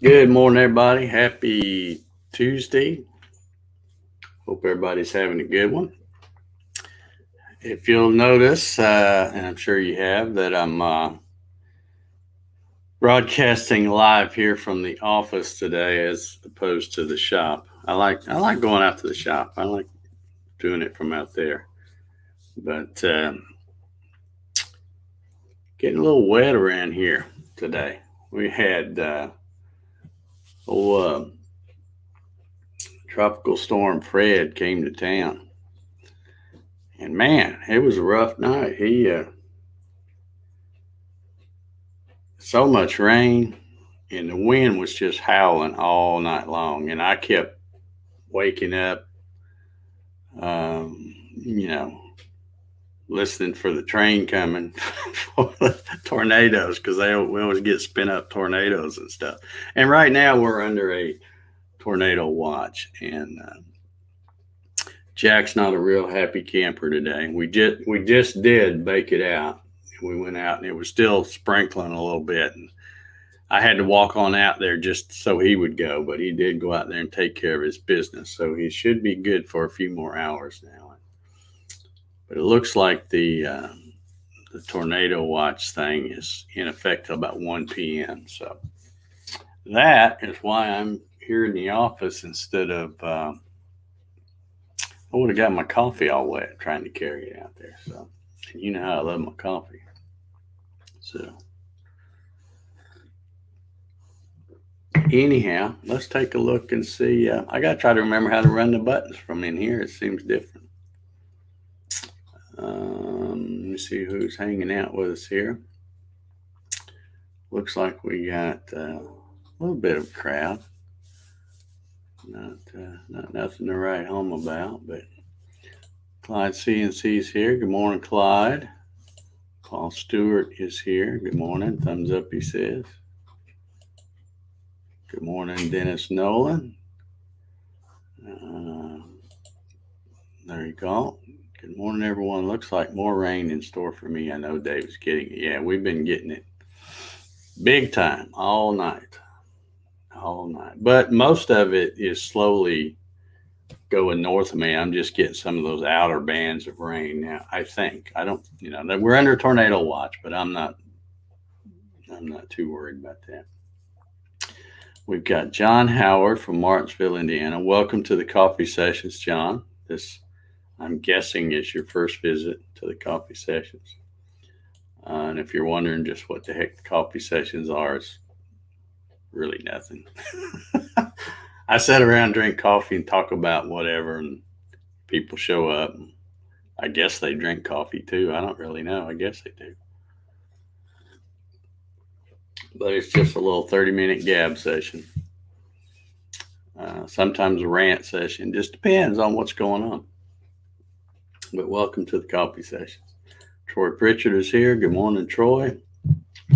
Good morning, everybody. Happy Tuesday. Hope everybody's having a good one. If you'll notice, and I'm sure you have, that I'm broadcasting live here from the office today, as opposed to the shop. I like going out to the shop. I like doing it from out there, but getting a little wet around here today. We had old tropical storm Fred came to town. And man, it was a rough night. So much rain, and the wind was just howling all night long. And I kept waking up, um, you know, listening for the train coming for the tornadoes because we always get spin up tornadoes and stuff. And right now we're under a tornado watch, and Jack's not a real happy camper today. We just did bake it out. We went out and it was still sprinkling a little bit, and I had to walk on out there just so he would go, but he did go out there and take care of his business, so he should be good for a few more hours now. But it looks like the tornado watch thing is in effect till about 1 p.m. So that is why I'm here in the office instead of. I would have got my coffee all wet trying to carry it out there. So, and you know how I love my coffee. So, anyhow, let's take a look and see. I got to try to remember how to run the buttons from in here. It seems different. Let me see who's hanging out with us here. Looks like we got a little bit of a crowd. Not nothing to write home about, but Clyde CNC's here. Good morning, Clyde. Paul Stewart is here. Good morning. Thumbs up, he says. Good morning, Dennis Nolan. There you go. Good morning, everyone. Looks like more rain in store for me. I know Dave's getting it. Yeah, we've been getting it big time all night. But most of it is slowly going north of me. I'm just getting some of those outer bands of rain now. I think I don't, we're under tornado watch, but I'm not too worried about that. We've got John Howard from Martinsville, Indiana. Welcome to the coffee sessions, John. This, I'm guessing, is your first visit to the coffee sessions. And if you're wondering just what the heck the coffee sessions are, it's really nothing. I sit around, drink coffee, and talk about whatever, and people show up. I guess they drink coffee too. I don't really know. I guess they do. But it's just a little 30-minute gab session. Sometimes a rant session. Just depends on what's going on. But welcome to the coffee sessions. Troy Pritchard is here. Good morning, Troy.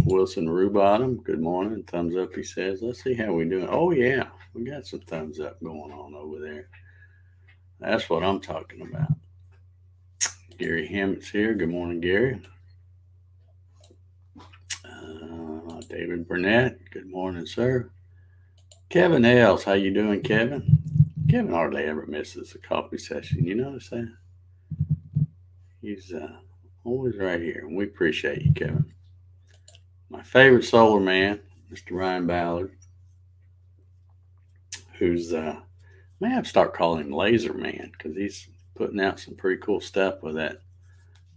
Wilson Rubottom, good morning. Thumbs up, he says. Let's see how we're doing. Oh, yeah, we got some thumbs up going on over there. That's what I'm talking about. Gary Hammett's here. Good morning, Gary. David Burnett, good morning, sir. Kevin Ailes, how you doing, Kevin? Kevin hardly ever misses a coffee session. You notice that? He's always right here, and we appreciate you, Kevin. My favorite solar man, Mr. Ryan Ballard, who's may have to start calling him Laser Man because he's putting out some pretty cool stuff with that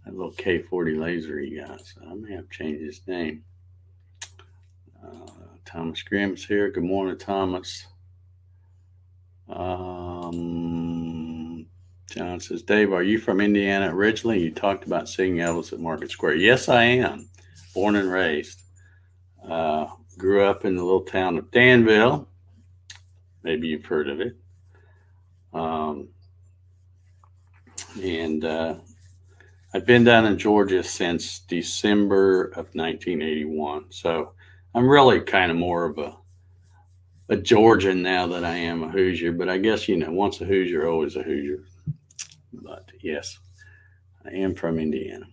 little K40 laser he got. So I may have to change his name. Thomas Grimm's here. Good morning, Thomas. John says, Dave, are you from Indiana originally? You talked about seeing Ellis at Market Square. Yes, I am. Born and raised. Grew up in the little town of Danville. Maybe you've heard of it. And I've been down in Georgia since December of 1981. So I'm really kind of more of a Georgian now than I am a Hoosier. But I guess, once a Hoosier, always a Hoosier. But yes, I am from Indiana.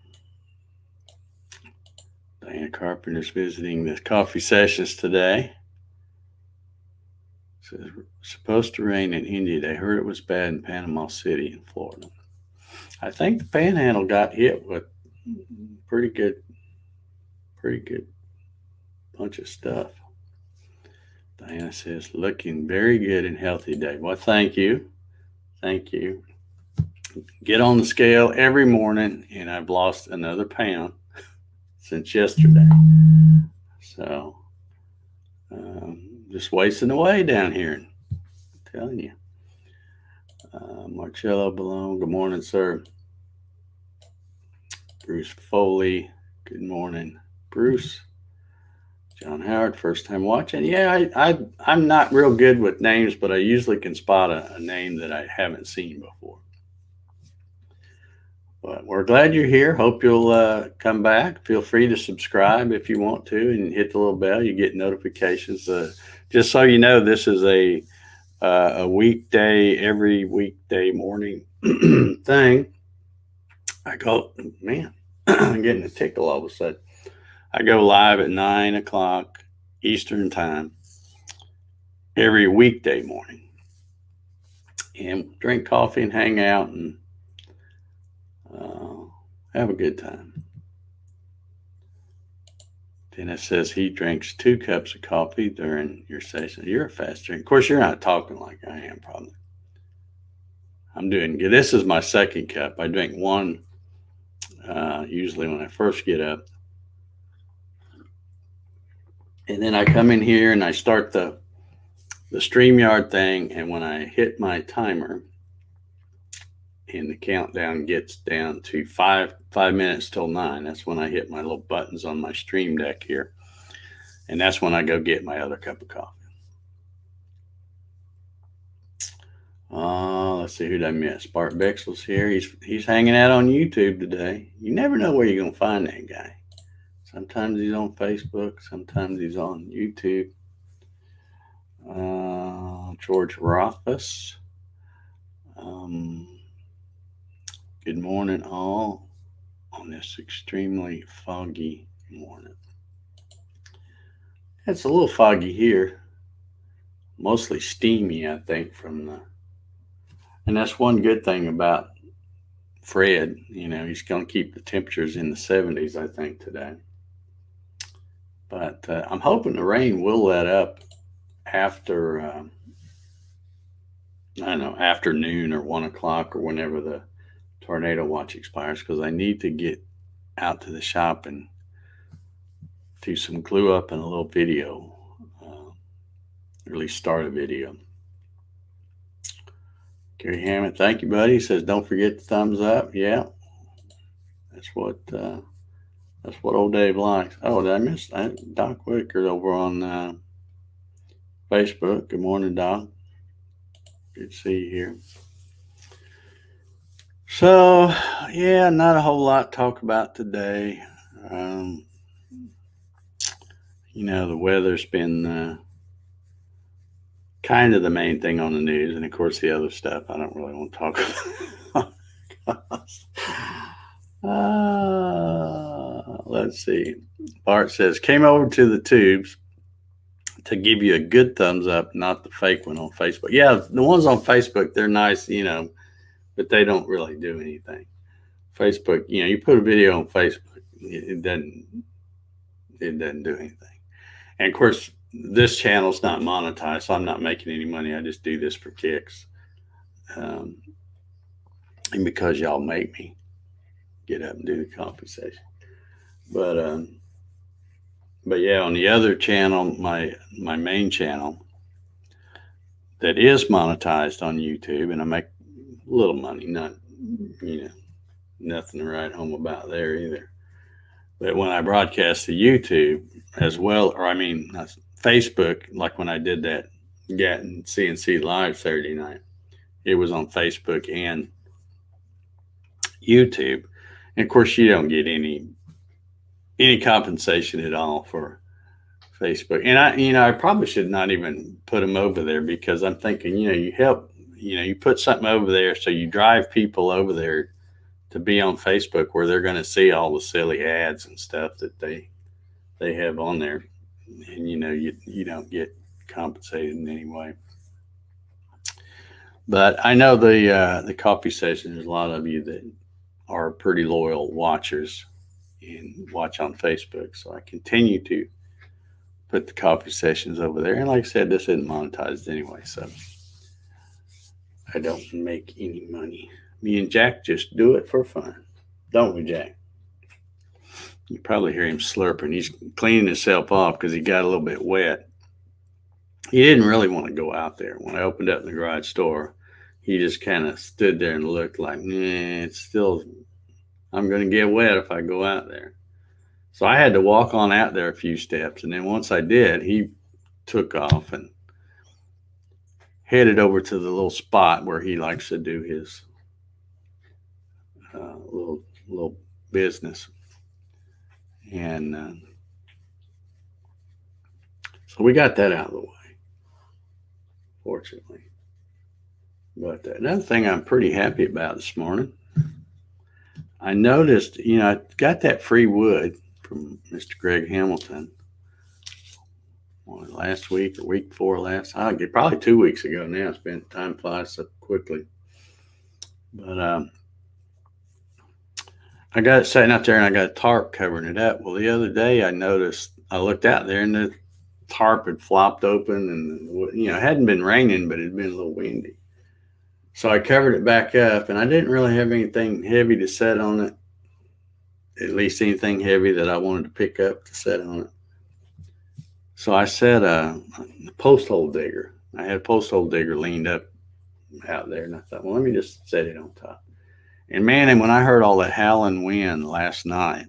Diana Carpenter's visiting the coffee sessions today. supposed to rain in India. They heard it was bad in Panama City in Florida. I think the Panhandle got hit with pretty good bunch of stuff. Diana says, looking very good and healthy, Dave. Well, thank you. Thank you. Get on the scale every morning, and I've lost another pound since yesterday. So, just wasting away down here. I'm telling you. Marcello Balone, good morning, sir. Bruce Foley, good morning. Bruce. John Howard, first time watching. Yeah, I'm not real good with names, but I usually can spot a name that I haven't seen before. But we're glad you're here. Hope you'll come back. Feel free to subscribe if you want to and hit the little bell. You get notifications. Just so you know, this is a weekday, every weekday morning thing. I go, man, I'm getting a tickle all of a sudden. I go live at 9 o'clock Eastern time every weekday morning and drink coffee and hang out and have a good time. Dennis says he drinks 2 cups of coffee during your session. You're a fast drinker. Of course, you're not talking like I am, probably. I'm doing good. This is my second cup. I drink one usually when I first get up. And then I come in here and I start the StreamYard thing. And when I hit my timer and the countdown gets down to 5 minutes till 9, that's when I hit my little buttons on my Stream Deck here. And that's when I go get my other cup of coffee. Let's see, who did I miss? Bart Bexel's here. He's hanging out on YouTube today. You never know where you're going to find that guy. Sometimes he's on Facebook. Sometimes he's on YouTube. George Rothfuss. Good morning, all, on this extremely foggy morning. It's a little foggy here. Mostly steamy, I think, and that's one good thing about Fred. He's going to keep the temperatures in the 70s, I think, today. But I'm hoping the rain will let up after, after noon or 1 o'clock or whenever the tornado watch expires, because I need to get out to the shop and do some glue up and a little video, or at least start a video. Gary Hammond, thank you, buddy. He says, don't forget the thumbs up. Yeah, that's what old Dave likes. Oh, did I miss that? Doc Wicker over on Facebook. Good morning, Doc. Good to see you here. So, yeah, not a whole lot to talk about today. The weather's been kind of the main thing on the news, and of course the other stuff I don't really want to talk about. Let's see. Bart says, came over to the tubes to give you a good thumbs up, not the fake one on Facebook. Yeah, the ones on Facebook, they're nice, but they don't really do anything. Facebook, you put a video on Facebook, it doesn't do anything. And of course, this channel's not monetized, so I'm not making any money. I just do this for kicks. And because y'all make me get up and do the coffee session. But yeah, on the other channel, my main channel that is monetized on YouTube, and I make a little money, not, nothing to write home about there either. But when I broadcast to YouTube as well, not Facebook, like when I did that Gatton CNC Live Saturday night, it was on Facebook and YouTube. And of course, you don't get any compensation at all for Facebook. And I probably should not even put them over there, because I'm thinking, you help, you put something over there, so you drive people over there to be on Facebook, where they're going to see all the silly ads and stuff that they have on there. And, you don't get compensated in any way. But I know the coffee session. There's a lot of you that are pretty loyal watchers and watch on Facebook. So I continue to put the coffee sessions over there. And like I said, this isn't monetized anyway, so I don't make any money. Me and Jack just do it for fun, don't we, Jack? You probably hear him slurping. He's cleaning himself off because he got a little bit wet. He didn't really want to go out there. When I opened up the garage door, he just kind of stood there and looked like, it's still, I'm going to get wet if I go out there. So I had to walk on out there a few steps. And then once I did, he took off and headed over to the little spot where he likes to do his little business. And so we got that out of the way, fortunately. But another thing I'm pretty happy about this morning, I noticed, I got that free wood from Mr. Greg Hamilton last week or week before last. Probably 2 weeks ago now. Time flies so quickly. But I got it sitting out there and I got a tarp covering it up. Well, the other day I noticed, I looked out there and the tarp had flopped open and, it hadn't been raining, but it had been a little windy. So I covered it back up and I didn't really have anything heavy to set on it, at least anything heavy that I wanted to pick up to set on it. So I set a post hole digger. I had a post hole digger leaned up out there and I thought, well, let me just set it on top. And man, and when I heard all that howling wind last night,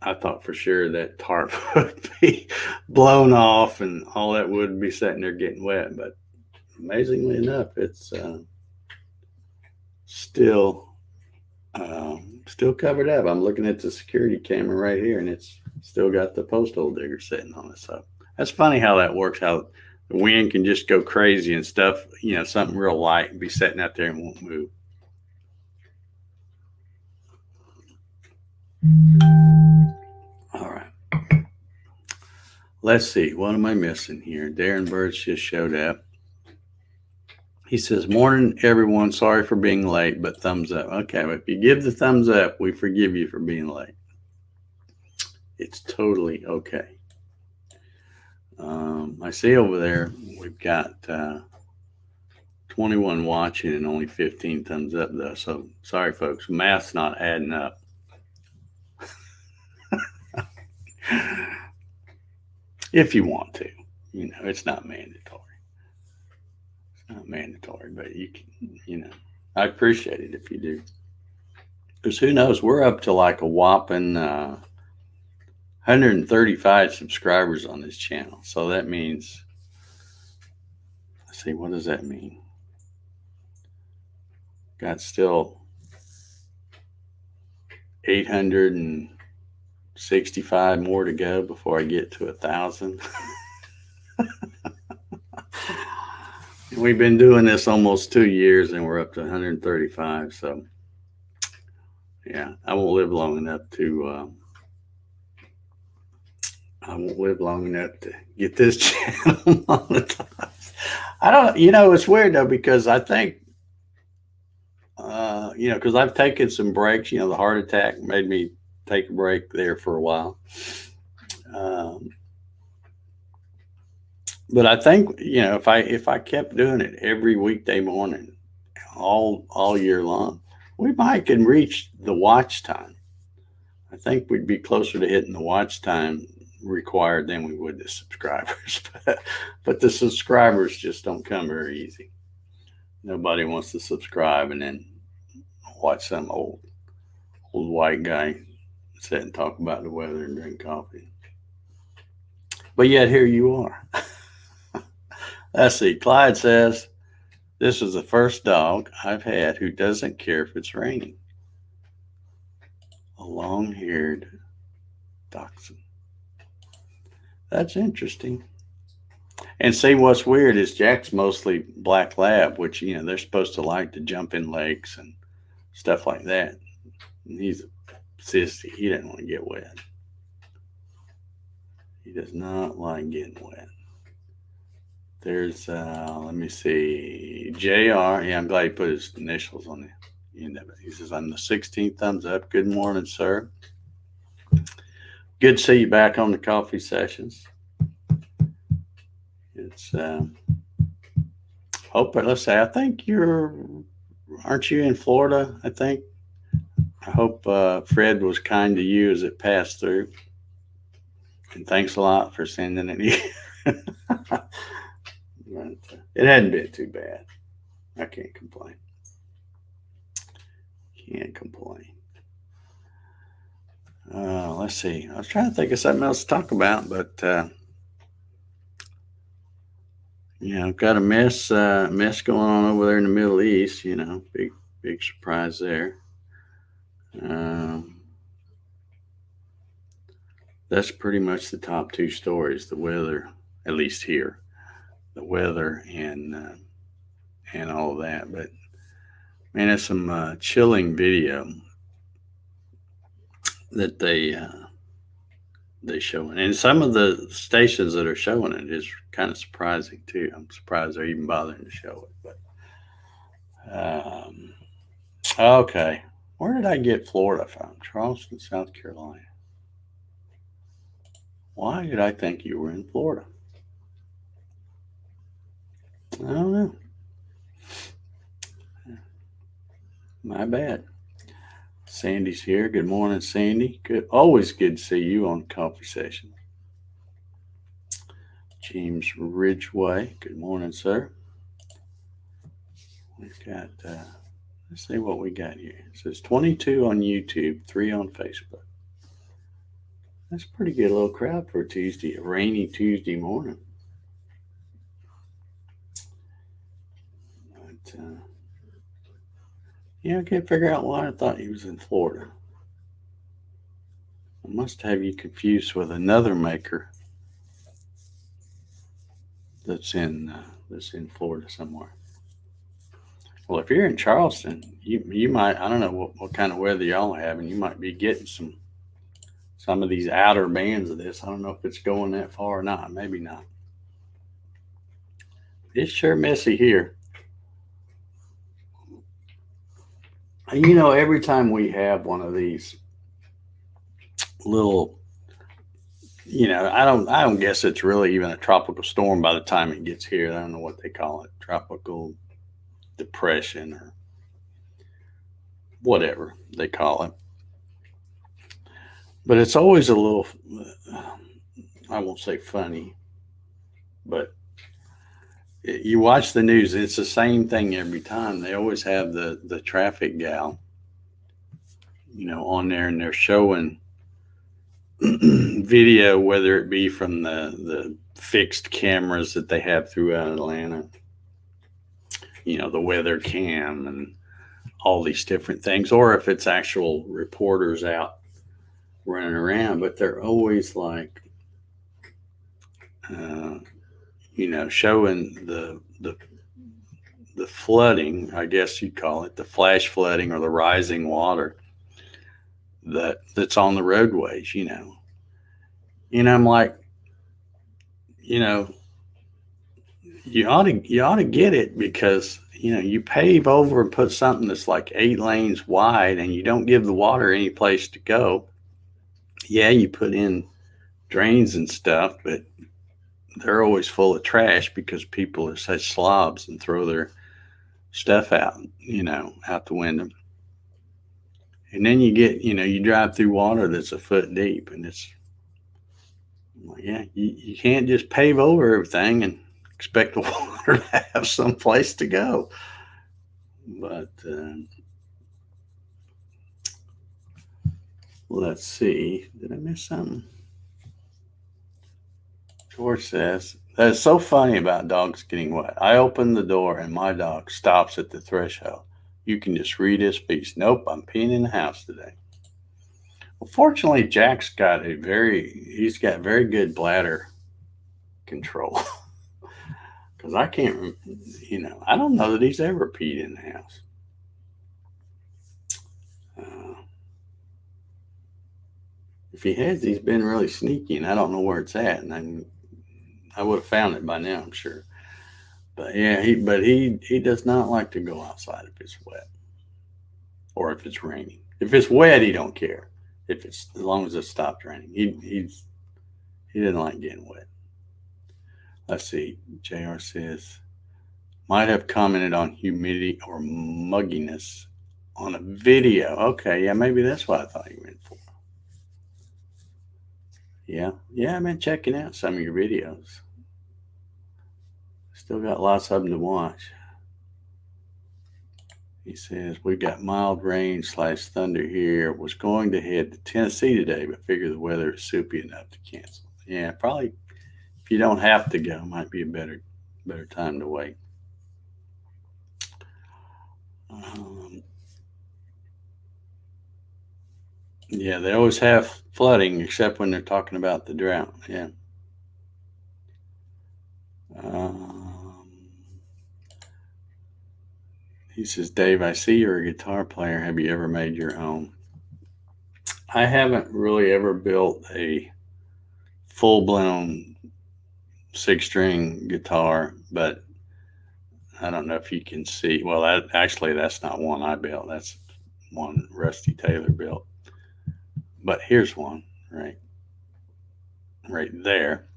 I thought for sure that tarp would be blown off and all that wood would be sitting there getting wet. But amazingly enough, it's still covered up. I'm looking at the security camera right here, and it's still got the post hole digger sitting on it. So that's funny how that works. How the wind can just go crazy and stuff. Something real light and be sitting out there and won't move. All right. Let's see. What am I missing here? Darren Birch just showed up. He says, morning, everyone. Sorry for being late, but thumbs up. Okay, but if you give the thumbs up, we forgive you for being late. It's totally okay. I see over there we've got 21 watching and only 15 thumbs up, though. So sorry, folks. Math's not adding up. If you want to, it's not mandatory. Not mandatory, but you can, I appreciate it if you do. Because who knows, we're up to like a whopping 135 subscribers on this channel. So that means, let's see, what does that mean? Got still 865 more to go before I get to 1,000. We've been doing this almost 2 years and we're up to 135. So yeah, I won't live long enough to get this channel monetized. I don't, it's weird though, because I think, because I've taken some breaks, the heart attack made me take a break there for a while. But I think, if I kept doing it every weekday morning, all year long, we might can reach the watch time. I think we'd be closer to hitting the watch time required than we would the subscribers. But the subscribers just don't come very easy. Nobody wants to subscribe and then watch some old white guy sit and talk about the weather and drink coffee. But yet here you are. Let's see. Clyde says, this is the first dog I've had who doesn't care if it's raining. A long-haired dachshund. That's interesting. And see, what's weird is Jack's mostly black lab, which, they're supposed to like to jump in lakes and stuff like that. And he's a sissy. He doesn't want to get wet. He does not like getting wet. There's, let me see, JR. Yeah, I'm glad he put his initials on the end of it. He says, I'm the 16th thumbs up. Good morning, sir. Good to see you back on the coffee sessions. It's, let's say, I think aren't you in Florida? I think. I hope Fred was kind to you as it passed through. And thanks a lot for sending it. But, it hadn't been too bad. I can't complain. Can't complain. Let's see. I was trying to think of something else to talk about, but got a mess going on over there in the Middle East. Big surprise there. That's pretty much the top two stories. The weather, at least here, the weather and all of that. But man, it's some chilling video that they showing, and some of the stations that are showing it is kind of surprising too. I'm surprised they're even bothering to show it. But okay, where did I get Florida from? Charleston, South Carolina. Why did I think you were in Florida? I don't know. My bad. Sandy's here. Good morning, Sandy. Good. Always good to see you on Coffee Session. James Ridgeway. Good morning, sir. We've got, let's see what we got here. It says 22 on YouTube, 3 on Facebook. That's a pretty good little crowd for a rainy Tuesday morning. But, I can't figure out why I thought he was in Florida. I must have you confused with another maker that's in Florida somewhere. Well, if you're in Charleston, you might, I don't know what kind of weather y'all have, and you might be getting some of these outer bands of this. I don't know if it's going that far or not. Maybe not. It's sure messy here. Every time we have one of these little, I don't guess it's really even a tropical storm by the time it gets here. I don't know what they call it, tropical depression or whatever they call it. But it's always a little, I won't say funny, but you watch the news, it's the same thing every time. They always have the traffic gal, on there, and they're showing video, whether it be from the fixed cameras that they have throughout Atlanta, the weather cam and all these different things, or if it's actual reporters out running around. But they're always like, showing the flooding, I guess you'd call it, the flash flooding or the rising water that's on the roadways, And I'm like, you ought to get it, because you pave over and put something that's like 8 lanes wide, and you don't give the water any place to go. Yeah, you put in drains and stuff, but they're always full of trash because people are such slobs and throw their stuff out, out the window. And then you get, you drive through water that's a foot deep, and it's, yeah, you can't just pave over everything and expect the water to have some place to go. But let's see. Did I miss something? George says, that is so funny about dogs getting wet. I open the door and my dog stops at the threshold. You can just read his piece. Nope, I'm peeing in the house today. Well, fortunately, Jack's got he's got very good bladder control. Because I can't, I don't know that he's ever peed in the house. If he has, he's been really sneaky, and I don't know where it's at. And I would have found it by now, I'm sure. But yeah, he does not like to go outside if it's wet or if it's raining. If it's wet, he don't care. If it's as long as it stopped raining, he didn't like getting wet. Let's see. Jr. says might have commented on humidity or mugginess on a video. Okay, yeah, maybe that's what I thought you went for. Yeah, I've been checking out some of your videos. Still got lots of them to watch. He says, we got mild rain / thunder here. Was going to head to Tennessee today, but figure the weather is soupy enough to cancel. Yeah, probably if you don't have to go, might be a better time to wait. Yeah, they always have flooding, except when they're talking about the drought. Yeah. He says, Dave, I see you're a guitar player. Have you ever made your own? I haven't really ever built a full-blown 6-string guitar, but I don't know if you can see. Well, that's not one I built. That's one Rusty Taylor built. But here's one right there.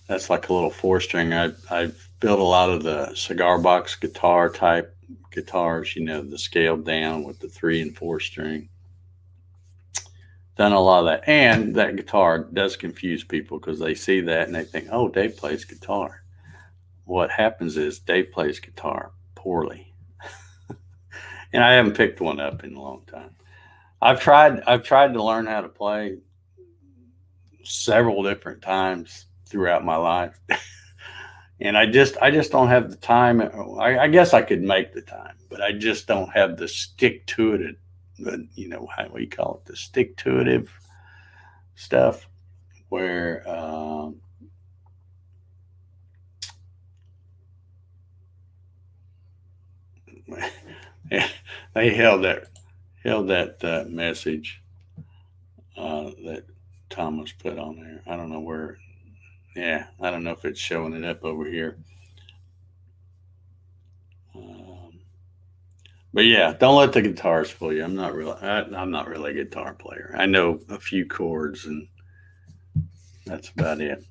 That's like a little 4-string. I've built a lot of the cigar box guitar type guitars, the scaled down with the 3 and 4 string. Done a lot of that. And that guitar does confuse people because they see that and they think, oh, Dave plays guitar. What happens is Dave plays guitar poorly. And I haven't picked one up in a long time. I've tried to learn how to play several different times throughout my life. And I just don't have the time. I guess I could make the time, but I just don't have the stick to it. What do you call it? The stick to it stuff where they held that message that Thomas put on there. I don't know where. Yeah, I don't know if it's showing it up over here. But yeah, don't let the guitars fool you. I'm not really a guitar player. I know a few chords, and that's about it.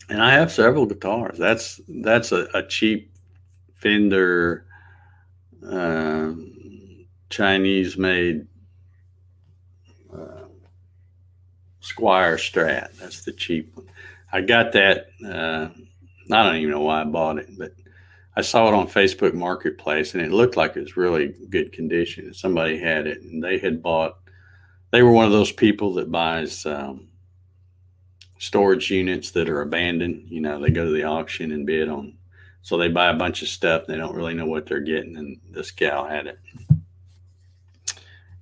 And I have several guitars. That's a cheap Fender Chinese made Squire Strat. That's the cheap one. I got that. I don't even know why I bought it, but I saw it on Facebook Marketplace, and it looked like it was really good condition. Somebody had it, and they were one of those people that buys storage units that are abandoned. They go to the auction and bid on. So they buy a bunch of stuff. They don't really know what they're getting, and this gal had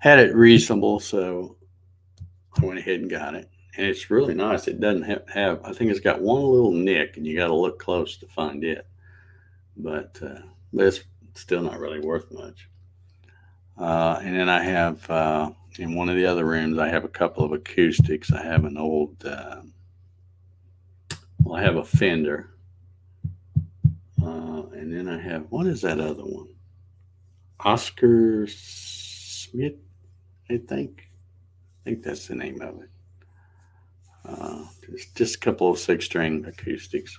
it reasonable, so I went ahead and got it. And it's really nice. It doesn't have I think it's got one little nick, and you got to look close to find it. But it's still not really worth much. And then I have in one of the other rooms, I have a couple of acoustics. I have an old, I have a Fender. And then I have, what is that other one? Oscar Smith, I think. I think that's the name of it. Just a couple of 6-string acoustics.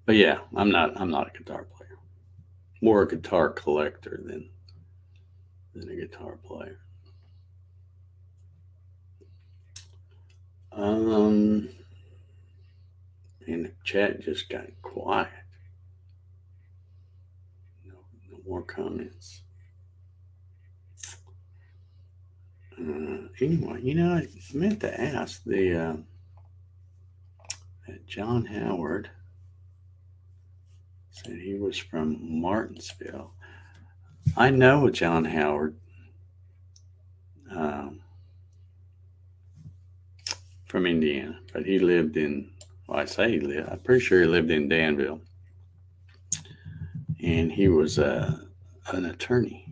But yeah, I'm not a guitar player. More a guitar collector than a guitar player. And the chat just got quiet. No more comments. Anyway, I meant to ask John Howard said he was from Martinsville. I know John Howard from Indiana, but he lived in, well, I say he lived, I'm pretty sure he lived in Danville. And he was an attorney.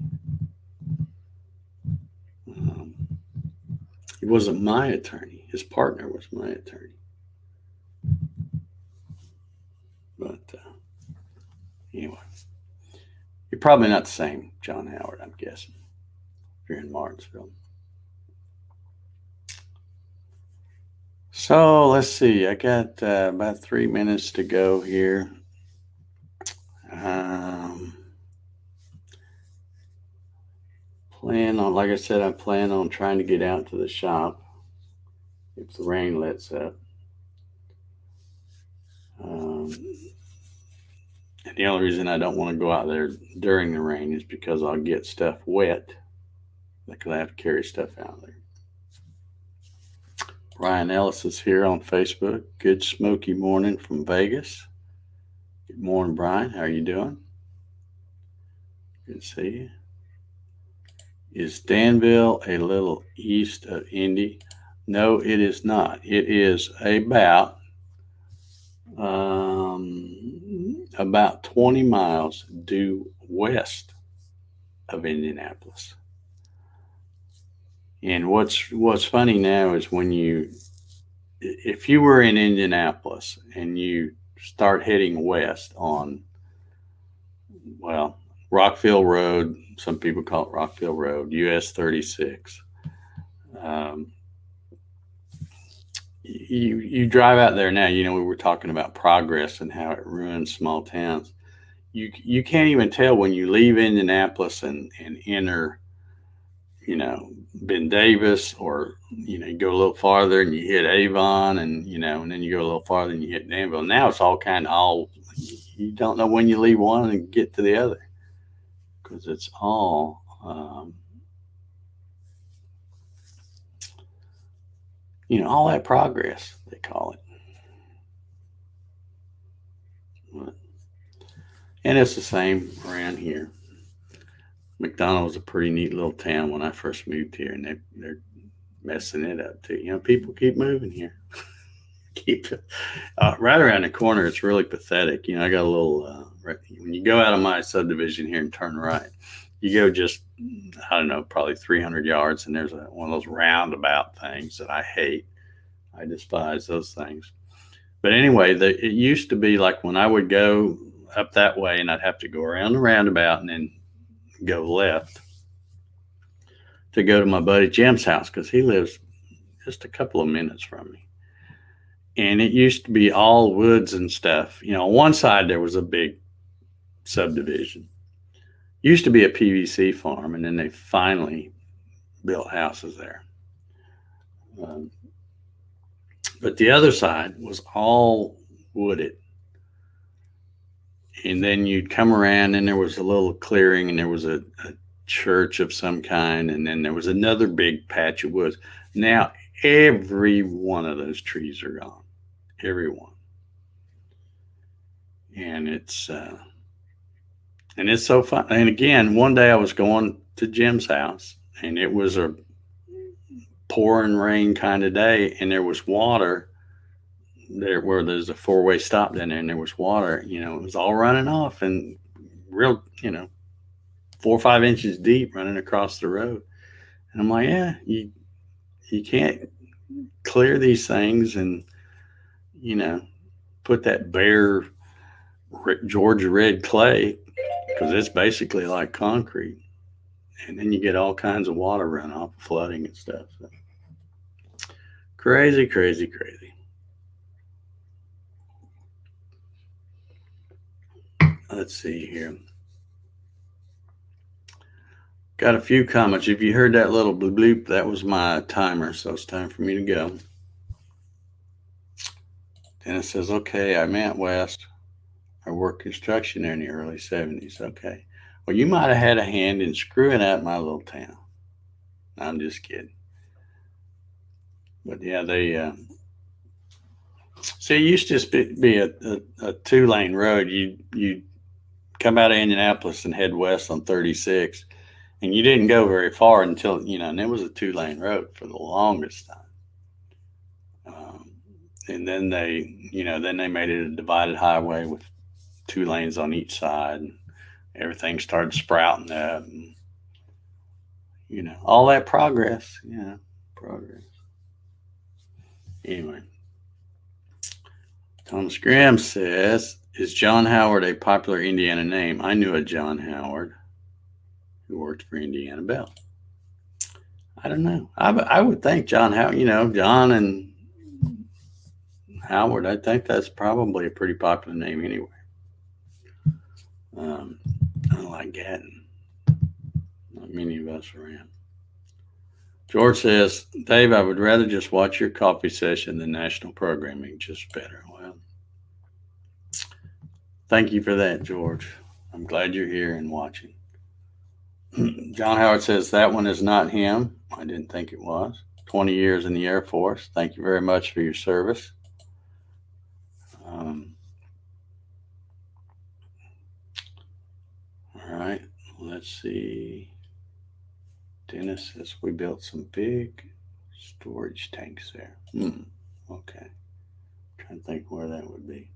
He wasn't my attorney. His partner was my attorney. Anyway, you're probably not the same John Howard, I'm guessing, if you're in Martinsville. So let's see. I got about 3 minutes to go here. Like I said, I plan on trying to get out to the shop if the rain lets up. And the only reason I don't want to go out there during the rain is because I'll get stuff wet because I have to carry stuff out there. Ryan Ellis is here on Facebook. Good smoky morning from Vegas. Good morning, Brian. How are you doing? Good to see you. Is Danville a little east of Indy? No, it is not. It is about 20 miles due west of Indianapolis. And what's funny now is if you were in Indianapolis and you start heading west on, Rockville Road, some people call it Rockville Road, US 36. You drive out there now, we were talking about progress and how it ruins small towns. You can't even tell when you leave Indianapolis and enter, Ben Davis, or, you go a little farther and you hit Avon, and, and then you go a little farther and you hit Danville. Now it's all you don't know when you leave one and get to the other, because it's all, all that progress, they call it. And it's the same around here. McDonald was a pretty neat little town when I first moved here, and they're messing it up too. People keep moving here. Right around the corner, it's really pathetic. I got a little, when you go out of my subdivision here and turn right, you go just, I don't know, probably 300 yards, and there's one of those roundabout things that I hate. I despise those things. But anyway, it used to be like when I would go up that way and I'd have to go around the roundabout and then go left to go to my buddy Jim's house, because he lives just a couple of minutes from me. And it used to be all woods and stuff. On one side there was a big subdivision. Used to be a PVC farm, and then they finally built houses there. But the other side was all wooded. And then you'd come around and there was a little clearing, and there was a church of some kind. And then there was another big patch of woods. Now, every one of those trees are gone. Every one. And it's so fun. And again, one day I was going to Jim's house, and it was a pouring rain kind of day, and there was water there where there's a four-way stop down there, and there was water. It was all running off, and real, 4 or 5 inches deep, running across the road. And I'm like, yeah, you can't clear these things and put that bare Georgia red clay, because it's basically like concrete, and then you get all kinds of water runoff, flooding and stuff. So, crazy. Let's see here. Got a few comments. If you heard that little bloop bloop, that was my timer, so it's time for me to go. Dennis says, okay, I'm out west. I worked construction there in the early 70s. Okay. Well, you might have had a hand in screwing up my little town. I'm just kidding. But yeah, they see, it used to just be a 2-lane road. You come out of Indianapolis and head west on 36, and you didn't go very far until, and it was a 2-lane road for the longest time. And then they made it a divided highway with 2 lanes on each side, and everything started sprouting up, and, all that progress. Progress. Anyway, Thomas Graham says, Is John Howard a popular Indiana name? I knew a John Howard who worked for Indiana Bell. I don't know. I would think John Howard, John and Howard, I think that's probably a pretty popular name anyway. Unlike Gatton. Not many of us around. George says, Dave, I would rather just watch your coffee session than national programming. Just better. Well, thank you for that, George. I'm glad you're here and watching. John Howard says, that one is not him. I didn't think it was. 20 years in the Air Force. Thank you very much for your service. All right, let's see. Dennis says we built some big storage tanks there. Okay. Trying to think where that would be.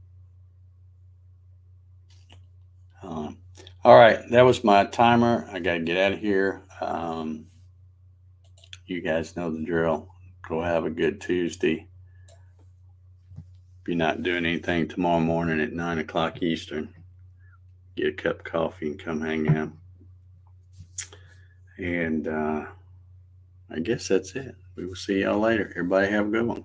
All right, that was my timer. I got to get out of here. You guys know the drill. Go have a good Tuesday. If you're not doing anything tomorrow morning at 9 o'clock Eastern, get a cup of coffee and come hang out. And I guess that's it. We will see y'all later. Everybody have a good one.